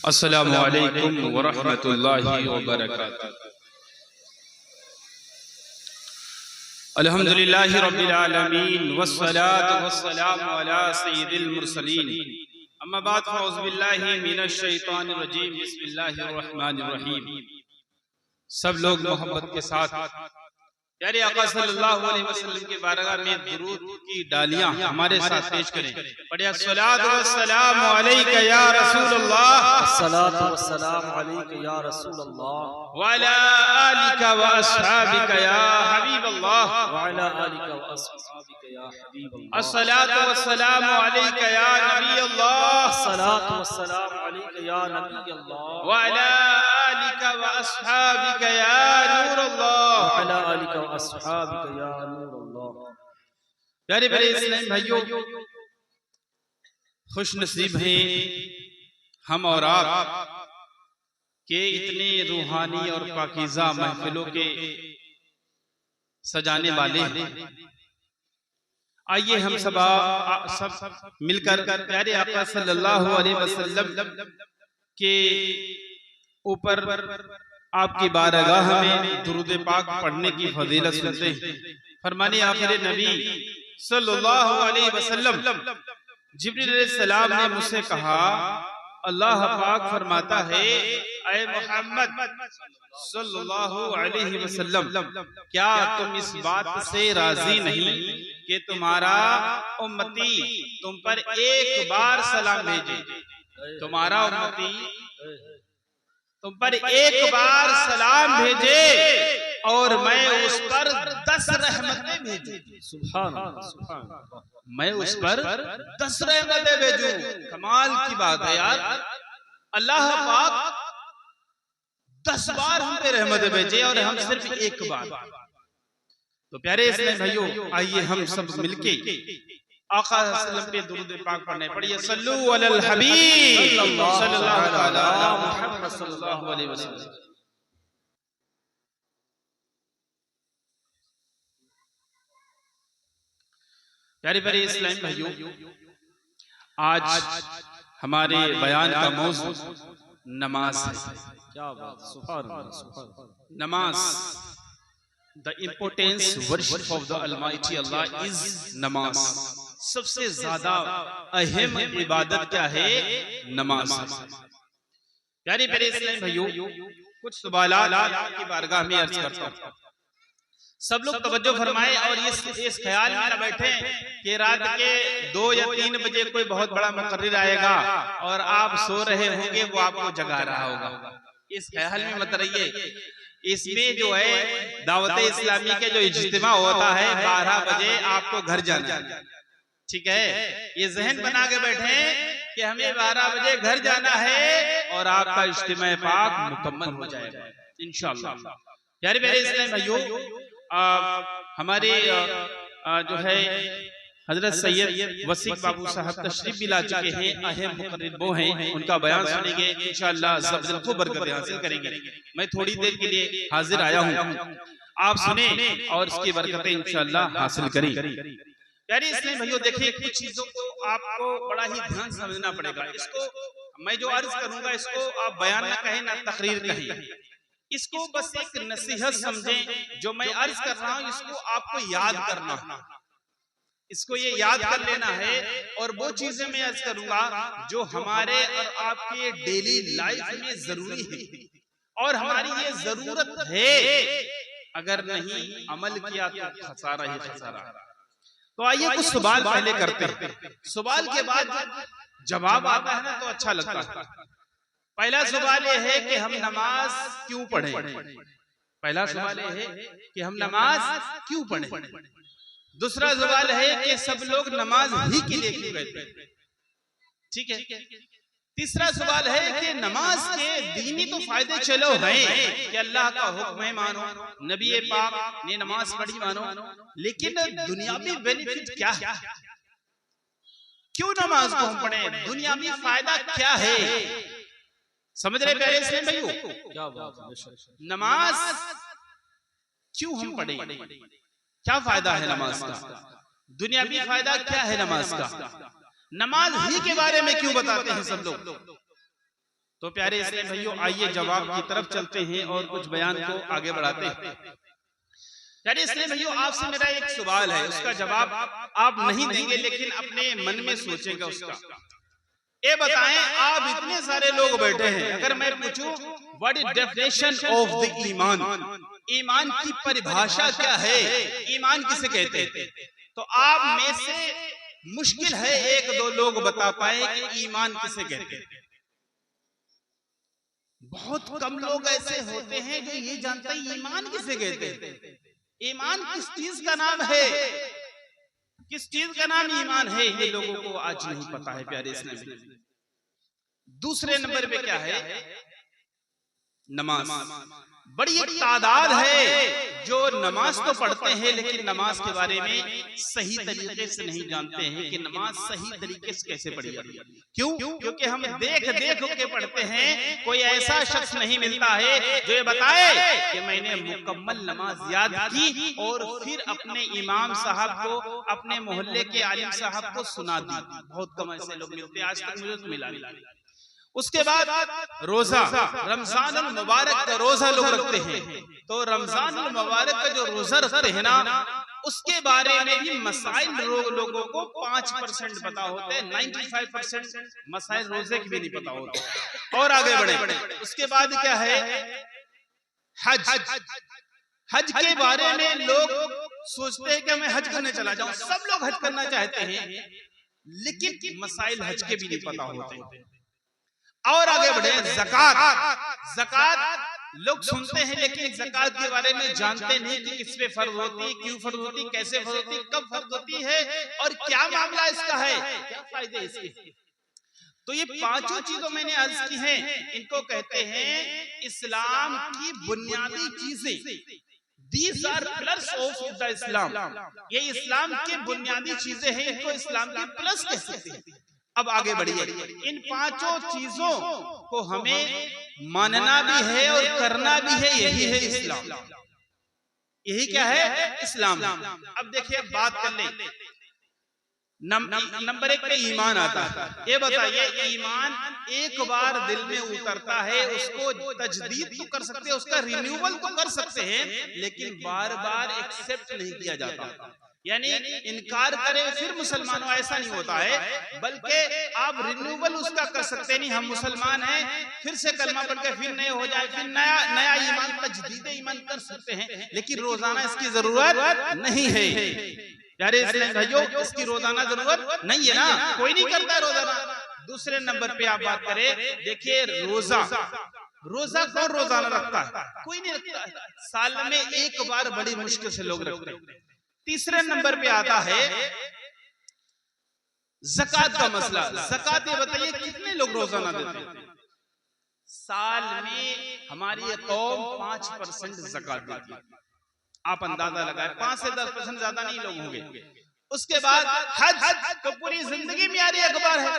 अस्सलामु अलैकुम व रहमतुल्लाहि व बरकातुहू। अल्हम्दुलिल्लाहि रब्बिल आलमीन वस्सलातु वस्सलामु अला सय्यिदिल मुरसलीन। अम्मा बाद फ़अऊज़ु बिल्लाहि मिनश शैतानिर रजीम। बिस्मिल्लाहिर रहमानिर रहीम। सब लोग मोहब्बत के साथ प्यारे आका सल्लल्लाहु अलैहि वसल्लम के बारगाह में दुरूद की डालियां हमारे साथ पेश करें। पढ़िए अस्सलातु वस्सलामु अलैका या रसूलल्लाह, अस्सलातु वस्सलामु अलैका या रसूलल्लाह, व अला आलिका व अस्हाबिका या हबीबल्लाह, व अला आलिका व अस्हाबिका या हबीबल्लाह। अस्सलातु वस्सलामु अलैका या नबी अल्लाह, अस्सलातु वस्सलामु अलैका या नबी अल्लाह, व अला आलिका व अस्हाबिका या नूर अल्लाह, व अला आलिका व अस्हाबिका या नूर अल्लाह। प्यारे प्यारे इस्लामी भाइयों, खुश नसीब हैं हम और आप के इतने रूहानी और पाकीज़ा महफिलों के सजाने वाले हैं। आइए हम सब मिलकर प्यारे आका सल्लल्लाहु अलैहि वसल्लम के ऊपर आपकी बारगाह में दुरूद पाक पढ़ने की फजीलत सुनते हैं। फरमाने आखिर नबी सल्लल्लाहु अलैहि वसल्लम, जिब्रील अलैहिस्सलाम ने मुझसे कहा, अल्लाह पाक फरमाता है, ऐ मोहम्मद सल्लल्लाहु अलैहि वसल्लम, क्या तुम इस बात से राजी नहीं कि तुम्हारा उम्मती तुम पर एक बार सलाम भेजे? तुम्हारा उम्मती तुम पर एक बार सलाम भेजे और मैं उस पर 10 रहमतें भेजूं। सुभान अल्लाह, मैं उस पर 10 रहमतें भेजूं। कमाल की बात है यार, अल्लाह पाक 10 बार हम पे रहमतें भेजे और हम सिर्फ एक बार। तो प्यारे इस्लामी भाइयों, आइए हम सब मिलके आका सल्लल्लाहु अलैहि वसल्लम पे दुरूद पाक पढ़ने। पढ़िए सल्लु अलल हबीब सल्लल्लाहु अलैहि मुहम्मद सल्लल्लाहु अलैहि वसल्लम। प्यारे प्यारे इस्लामी भाइयों, आज हमारे बयान का मौजू नमाज है। क्या बात, सुभान अल्लाह, सुभान अल्लाह। नमाज, the importance worship of the Almighty Allah is नमाज। सबसे ज्यादा अहम इबादत क्या है? नमाज। प्यारे प्यारे इस्लामी भाइयों, कुछ सवालात की बारगाह में अर्ज करता हूं। सब लोग तवज्जो फरमाए और इस ख्याल में न बैठे कि रात के 2 या 3 बजे कोई बहुत बड़ा मुकर्रिर आएगा और आप सो रहे होंगे, वो आपको जगा रहा होगा। इस ख्याल में मत रहिए। इसमें जो है दावत इस्लामी के जो इज्तिमा होता है 12 बजे आपको घर जाना है, ठीक है? ये जहन बना के बैठे कि हमें 12 बजे घर जाना है और आपका इज्तिमा पाक मुकम्मल हो जाएगा इंशाअल्लाह। प्यारे प्यारे इस्लामी भाइयों, हमारे जो है हजरत सैयद वसीक बाबू साहब तशरीफ भी ला चुके हैं। अहम मुकर्रिर वो हैं, उनका बयान सुनेंगे इंशाअल्लाह, सब दिल को बरकत हासिल करेंगे। मैं थोड़ी देर के लिए हाजिर आया हूँ, आप सुने और इसकी बरकतें इंशाअल्लाह हासिल करें। प्यारे इस्लामी भाइयों, देखिए कुछ चीजों को आपको बड़ा ही ध्यान समझना पड़ेगा। इसको मैं जो अर्ज करूंगा, इसको आप बयान ना कहें ना तकरीर कहें, इसको बस एक नसीहत समझें। जो मैं अर्ज कर रहा हूँ इसको आपको याद करना, इसको ये याद कर लेना है। और वो चीजें मैं अर्ज करूंगा जो हमारे और आपके डेली लाइफ में जरूरी है और हमारी ये जरूरत है। अगर नहीं अमल किया तो खसारा ही खसारा। तो आइए कुछ सवाल पहले करते हैं, सवाल के बाद जवाब आता है ना तो अच्छा लगता है। पहला सवाल यह है कि हम नमाज क्यों पढ़ें? पहला सवाल यह है कि हम नमाज क्यों पढ़ें? दूसरा सवाल है कि सब लोग नमाज ही के लिए क्यों कहते हैं? ठीक है। तीसरा सवाल है कि नमाज के दीनी तो फायदे चलो हैं कि अल्लाह का हुक्म है मानो, नबी पाक ने नमाज पढ़ी मानो, लेकिन दुनियावी बेनिफिट क्या है? क्यों नमाज को हम पढ़ें? दुनियावी फायदा क्या है? समझ रहे प्यारे इस्लामी भाइयों? क्या बात है। नमाज क्यों हम पढ़ें? क्या फायदा है नमाज का? दुनियावी फायदा क्या है नमाज का? नमाज ही के बारे में क्यों बताते हैं सब लोग? तो प्यारे इस्लाम भाइयों, आइए जवाब की तरफ चलते हैं और कुछ बयान को आगे बढ़ाते हैं। प्यारे इस्लाम भाइयों, आपसे मेरा एक सवाल है, उसका जवाब आप नहीं देंगे लेकिन अपने मन में सोचेंगे उसका। ये बताएं, आप इतने सारे लोग बैठे हैं, अगर मैं पूछूं what is definition of the ईमान, ईमान की परिभाषा क्या है, ईमान किसे कहते हैं, तो आप में से मुश्किल है एक दो लोग बता पाए कि ईमान किसे कहते हैं। बहुत कम लोग ऐसे होते हैं जो ये जानते हैं ईमान किसे कहते हैं। ईमान किस चीज का नाम है, किस चीज का नाम ईमान है, ये लोगों को आज नहीं पता है प्यारे इस्लाम। दूसरे नंबर पे क्या है, नमाज। बड़ी एक तादाद है जो नमाज तो पढ़ते हैं लेकिन नमाज के बारे में सही तरीके से नहीं जानते हैं कि नमाज सही तरीके से कैसे पढ़ी जाती है। क्यों? क्योंकि हम देख देख के पढ़ते हैं, कोई ऐसा शख्स नहीं मिलता है जो ये बताए कि मैंने मुकम्मल नमाज याद की और फिर अपने इमाम साहब को, अपने मोहल्ले के आलिम साहब को सुना दी। बहुत कम ऐसे लोग मिलते, आज तक मुझे तो मिला नहीं। उसके बाद रोजा, रमजान मुबारक का रोजा लोग रखते हैं, तो रमजान मुबारक का जो रोजा रखते हैं ना, उसके बारे में भी मसाइल लोगों को 5% पता होते हैं, 95% मसाइल रोजे की भी नहीं पता होते। और आगे बढ़े, उसके बाद क्या है, हज। हज के बारे में लोग सोचते हैं कि मैं हज करने चला जाऊं, सब लोग हज करना चाहते हैं लेकिन मसाइल हज के भी नहीं पता होते। और आगे बढ़े, ज़कात। ज़कात लोग सुनते हैं लेकिन ज़कात के बारे में जानते नहीं कि किस पे फर्ज होती है, क्यों फर्ज होती है, कैसे फर्ज होती है, कब फर्ज होती है और क्या मामला इसका है, क्या फायदे इसके। तो ये पांचों चीजों मैंने अर्ज की हैं, इनको कहते हैं इस्लाम की बुनियादी चीजें। These are pillars of the Islam। ये इस्लाम की बुनियादी चीजें हैं, इनको इस्लाम के प्लस कह सकते हैं। अब आगे बढ़िए, इन पांचों चीजों को हमें मानना भी है और करना भी है, यही है इस्लाम। यही क्या है, इस्लाम। अब देखिए, बात कर ले, नंबर 1 पे ईमान आता है। ये बताइए, ईमान एक बार दिल में उतरता है, उसको तजदीद तो कर सकते हैं, उसका रिन्यूअल तो कर सकते हैं, लेकिन बार बार एक्सेप्ट नहीं किया जाता, यानी इनकार करे फिर मुसलमान, ऐसा नहीं होता है, बल्कि आप रिन्यूअल उसका कर सकते हैं। नहीं, हम मुसलमान हैं, फिर से कलमा पढ़ के फिर नए हो जाए, फिर नया ईमान, तजदीद ईमान कर सकते हैं, लेकिन रोजाना इसकी जरूरत नहीं है। प्यारे इस्लाम भाइयों, इसकी रोजाना जरूरत नहीं है ना, कोई नहीं करता रोजाना। दूसरे नंबर पे आप बात करें, देखिए रोजा, रोजा कौन रोजाना रखता है, कोई नहीं रखता है, साल में एक बार बड़ी मुश्किल से लोग रखते हैं। तीसरे नंबर पे आता है ज़कात का मसला। ज़कात ये बताइए कितने लोग रोजाना देते हैं, साल में हमारी कौम 5% ज़कात देती है। आप अंदाजा लगाए, 5 से 10% ज्यादा नहीं लोग होंगे। उसके बाद हज, तो पूरी जिंदगी में यारी अखबार है,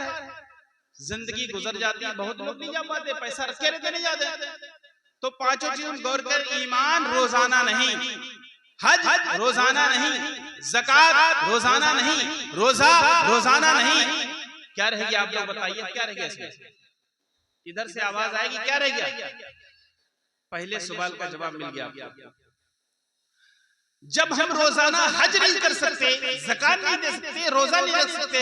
जिंदगी गुजर जाती है, बहुत लोग नहीं जा पाते, पैसा रखे रहते नहीं जाते। तो पांचों चीज गौर कर, ईमान रोजाना नहीं, हज रोजाना नहीं, ज़कात रोजाना नहीं, रोजा रोजाना नहीं, क्या रह गया आप लोग बताइए, क्या रह गया इसमें? इधर से आवाज आएगी, क्या रह गया? पहले सवाल का जवाब मिल गया आपको। जब हम रोजाना हज नहीं कर सकते, ज़कात नहीं दे सकते, रोजा नहीं रख सकते,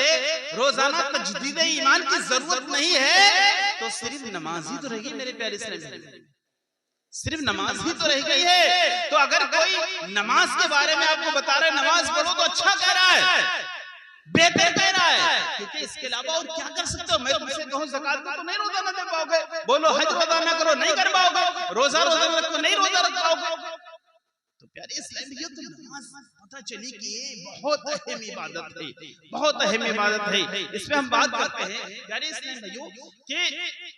रोजाना तजदीद ईमान की जरूरत नहीं है, तो सिर्फ नमाज ही तो रह गई मेरे प्यारे इस्लाम, सिर्फ नमाज ही तो रह गई है। तो अगर कोई नमाज के बारे में आपको बता रहा है नमाज पढ़ो, तो अच्छा कह रहा है, बेहतर कह रहा है, क्योंकि इसके अलावा और क्या कर सकते हो। मैं तुमसे कहूं ज़कात को तो नहीं रोजाना दे पाओगे, बोलो हज रोजाना करो, नहीं कर पाओगे, रोजा रोजाना रखो, नहीं रोजा रख पाओगे। तो प्यारे इस्लाम, ये तो नमाज पता चली कि ये बहुत अहम इबादत है, बहुत अहम इबादत है, इसमें हम बात करते हैं प्यारे इस्लाम भाइयों कि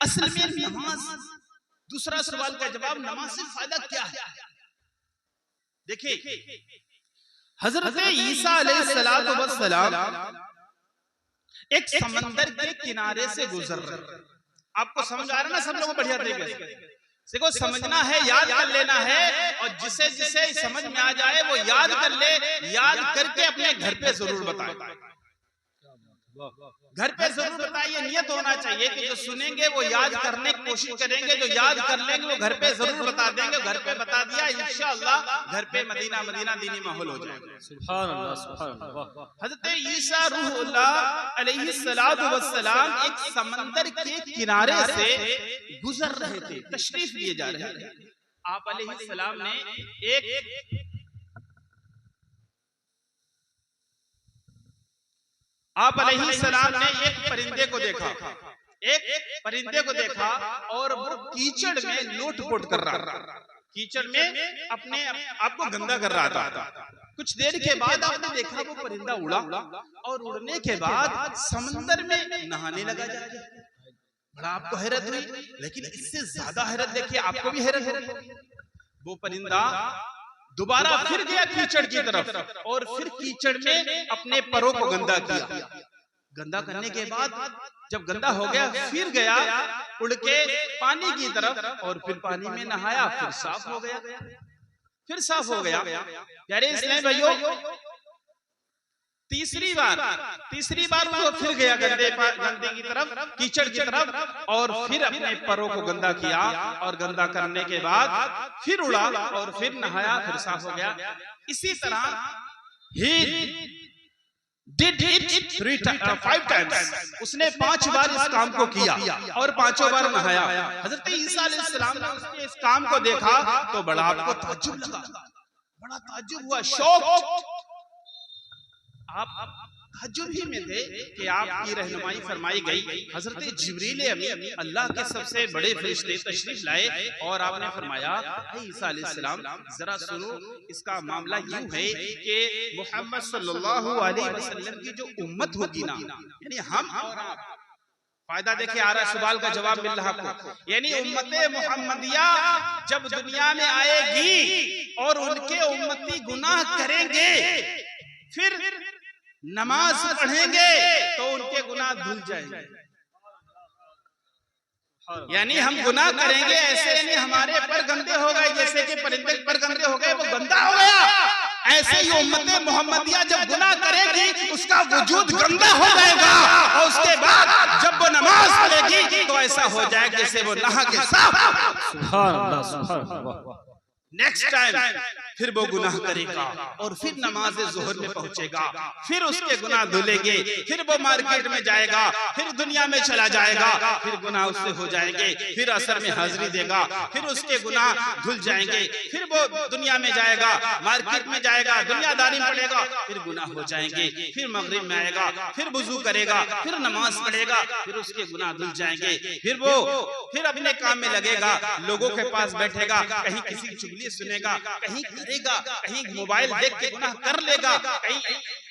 असल में नमाज। दूसरा सवाल का जवाब, नमाज से फायदा क्या है? देखिए, हजरत ईसा अलैहिस्सलाम एक समंदर के किनारे से गुजर रहे। आपको समझ आ रहा है ना, सब लोगों को बढ़िया तरीके से देखो, समझना है, याद कर लेना है, और जिसे जिसे समझ में आ जाए वो याद कर ले, याद करके अपने घर पे जरूर बताए। घर पे जरूर बताइए, नियत होना चाहिए कि जो सुनेंगे वो याद करने की कोशिश करेंगे, जो याद कर लेंगे वो घर पे जरूर बता देंगे। घर पे बता दिया इंशाअल्लाह घर पे मदीना मदीना दीनी माहौल हो जाएगा। सुभान अल्लाह, सुभान अल्लाह। हज़रत ईसा रूहुल्लाह अलैहिस्सलातु वस्सलाम एक समंदर के किनारे से गुजर रहे थे, तशरीफ लिए जा रहे थे। आप अलैहिस्सलाम ने एक परिंदे को देखा, एक परिंदे को देखा और वो कीचड़ में लोट-पोट कर रहा था, कीचड़ में अपने आप को गंदा कर रहा था। कुछ देर के बाद आपने देखा वो परिंदा उड़ा और उड़ने के बाद समंदर में नहाने लगा जाके। बड़ा आपको हैरत हुई, लेकिन इससे ज्यादा हैरत देखिए, आपको भी हैरत होगी। वो परिंदा दोबारा फिर गया कीचड़ की तरफ और फिर कीचड़ में अपने परों को गंदा किया। गंदा करने के बाद जब गंदा हो गया फिर गया उड़ के पानी की तरफ और फिर पानी में नहाया, फिर साफ हो गया, फिर साफ हो गया। प्यारे इस्लामी भाइयों, तीसरी बार वो फिर गया गंदे की तरफ, कीचड़ की तरफ और फिर अपने परों को गंदा किया और गंदा करने के बाद फिर उड़ा और फिर नहाया, फिर साफ हो गया। इसी तरह ही did it 5 times, उसने 5 बार इस काम को किया और 5 बार नहाया। हजरत ईसा अलैहिस्सलाम ने उसके इस काम को देखा तो बड़ा आपको ताज्जुब लगा, बड़ा ताज्जुब हुआ, शौक। आप ताज्जुब ही में थे कि आपकी रहनुमाई फरमाई गई। हजरत जिब्रील अमीन अल्लाह के सबसे बड़े फरिश्ते तशरीफ लाए और आपने फरमाया, ईसा अलैहिस्सलाम जरा सुनो, इसका मामला यूं है कि मोहम्मद सल्लल्लाहु अलैहि वसल्लम की जो उम्मत होगी ना, यानी हम और आप, फायदा देखिए आ रहा, सवाल का जवाब मिल रहा आपको, यानी उम्मते मुहम्मदिया जब दुनिया में आएगी और उनके उम्मती गुनाह करेंगे, फिर नमाज पढ़ेंगे तो उनके गुनाह धुल जाएंगे। यानी हम गुनाह करेंगे ऐसे, यानी हमारे पर गंदे हो गए, जैसे कि परिंदे पर गंदे हो गए, वो गंदा हो गया। ऐसे ही उम्मते मुहम्मदिया जब गुनाह करेगी उसका वजूद गंदा हो जाएगा और उसके बाद जब वो नमाज पढ़ेगी तो ऐसा हो जाएगा जैसे वो नहा के साफ। सुभान अल्लाह, सुभान अल्लाह। नेक्स्ट टाइम फिर वो गुनाह करेगा और फिर नमाज ज़ोहर में पहुंचेगा, फिर उसके गुनाह धुलेंगे, फिर वो मार्केट में जाएगा, फिर दुनिया में चला जाएगा, फिर गुनाह उससे हो जाएंगे, फिर असर में हाजिरी देगा, फिर उसके गुनाह धुल जाएंगे, फिर वो दुनिया में जाएगा, मार्केट में जाएगा, दुनियादारी में पड़ेगा, फिर गुनाह हो जाएंगे, फिर मगरिब में आएगा, फिर वुजू करेगा, फिर नमाज पढ़ेगा, फिर उसके गुनाह धुल जाएंगे, फिर अपने काम में लगेगा, लोगों के पास बैठेगा, कहीं किसी की चुगली सुनेगा, कहीं करेगा, कहीं मोबाइल देख के गुनाह कर लेगा, कहीं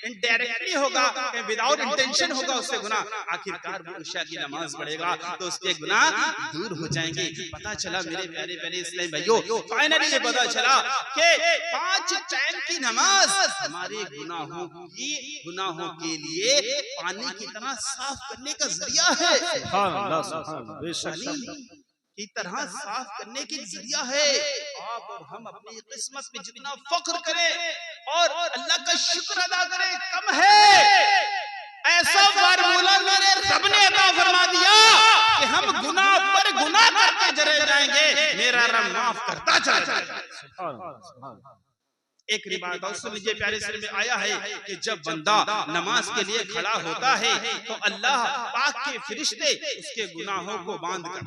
इनडायरेक्टली होगा, कहीं विदाउट इंटेंशन होगा उससे गुनाह। आखिरकार वो इशा की नमाज पढ़ेगा तो उसके गुनाह दूर हो जाएंगे। पता चला मेरे प्यारे प्यारे इस्लामी भाइयों, फाइनली ये पता चला कि 5 टाइम की नमाज हमारे गुनाहों के लिए पानी की तरह साफ करने का जरिया है। सुभान अल्लाह, सुभान अल्लाह, बेशक की तरह साफ करने की जरिया है। आप और हम अपनी किस्मत में जितना फख्र करें और अल्लाह का शुक्र अदा करें कम है। ऐसा फार्मूला मेरे रब ने अता फरमा दिया कि हम गुनाह पर गुनाह करते चले जाएंगे, मेरा रब माफ करता चला जाएगा। सुभान अल्लाह, सुभान अल्लाह। एक रिवायत और सुन लीजिए, प्यारे से में आया है कि जब बंदा नमाज के लिए खड़ा होता है तो अल्लाह पाक के फरिश्ते उसके गुनाहों को बांध कर,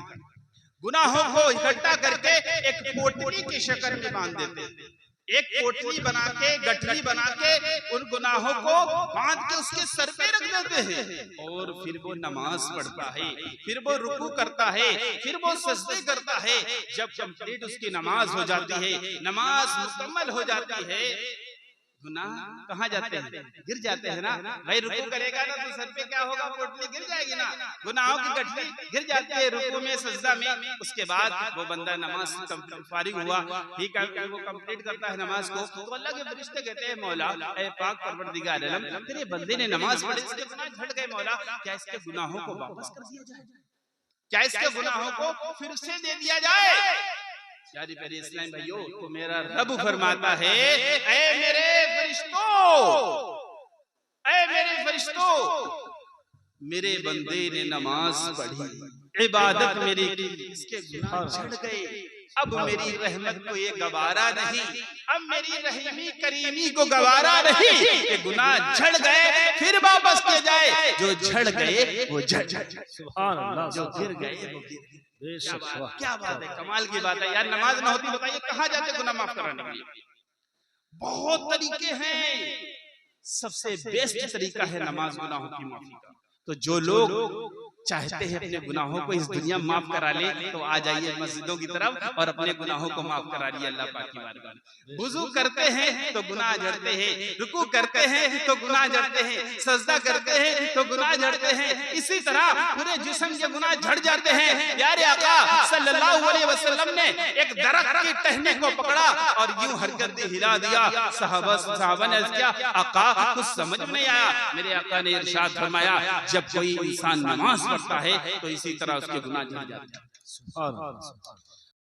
गुनाहों को इकट्ठा करके एक पोटली की शक्ल में बांध देते हैं। एक पोटली बना के, गठरी बना के उन गुनाहों को बांध के उसके सर पे रख देते हैं और फिर वो नमाज पढ़ता है, फिर वो रुकू करता है, फिर वो सजदे करता है। जब कंप्लीट उसकी नमाज हो जाती है, नमाज मुकम्मल हो जाती है, गुनाह कहाँ जाते हैं? गिर जाते हैं ना। भाई रुकू करेगा ना तो सर पे क्या होगा? पोटली गिर जाएगी ना, गुनाहों की गठरी गिर जाती है रुकू में, सजदा में। उसके बाद वो बंदा नमाज फारिग हुआ, ठीक है, वो कंप्लीट करता है नमाज को, तो अल्लाह के फरिश्ते कहते हैं, मौला ए पाक परवरदिगार आलम, तेरे बंदे ने नमाज पढ़ी, इसके गुनाह झड़ गए, मौला क्या इसके गुनाहों को वापस कर दिया जाए? क्या इसके गुनाहों को फिर से दे दिया जाए? प्यारी प्यारी इस्लामी भाइयों, तो मेरा रब फरमाता है, ऐ मेरे फरिश्तों, मेरे बंदे ने नमाज पढ़ी, इबादत मेरी की, इसके गुनाह झड़ गए। अब मेरी रहमत को ये गवारा नहीं, अब मेरी रहीमी करीमी को गवारा नहीं, ये गुनाह झड़ गए फिर वापस किए जाए। जो झड़ गए वो झड़ जाए, सुभान अल्लाह, जो गिर गए वो गिर गए। बेशक, क्या बात है, कमाल की बात है यार। नमाज ना होती बताइए कहाँ जाते गुनाह माफ कराने के लिए? बहुत तरीके हैं, सबसे बेस्ट तरीका है नमाज गुनाहों की माफी का। तो जो लोग चाहते हैं अपने गुनाहों को इस दुनिया में माफ करा ले, तो आ जाइए मस्जिदों की तरफ और अपने गुनाहों को माफ करा लिए अल्लाह पाक की बारगाह में। वुजू करते हैं तो गुनाह झड़ते हैं, रुकू करते हैं तो गुनाह झड़ते हैं, सजदा करते हैं तो गुनाह झड़ते हैं, इसी तरह पूरे जिस्म के गुनाह झड़ जाते हैं। प्यारे आका सल्लल्लाहु अलैहि वसल्लम ने एक दरख्त की टहनी को पकड़ा और यूं हरकत दे हिला दिया। सहाबा ने क्या, आका कुछ समझ में नहीं आया। मेरे आका ने इरशाद फरमाया, जब कोई इंसान नमाज पढ़ता है तो इसी तरह उसके गुनाह झड़ जाते हैं।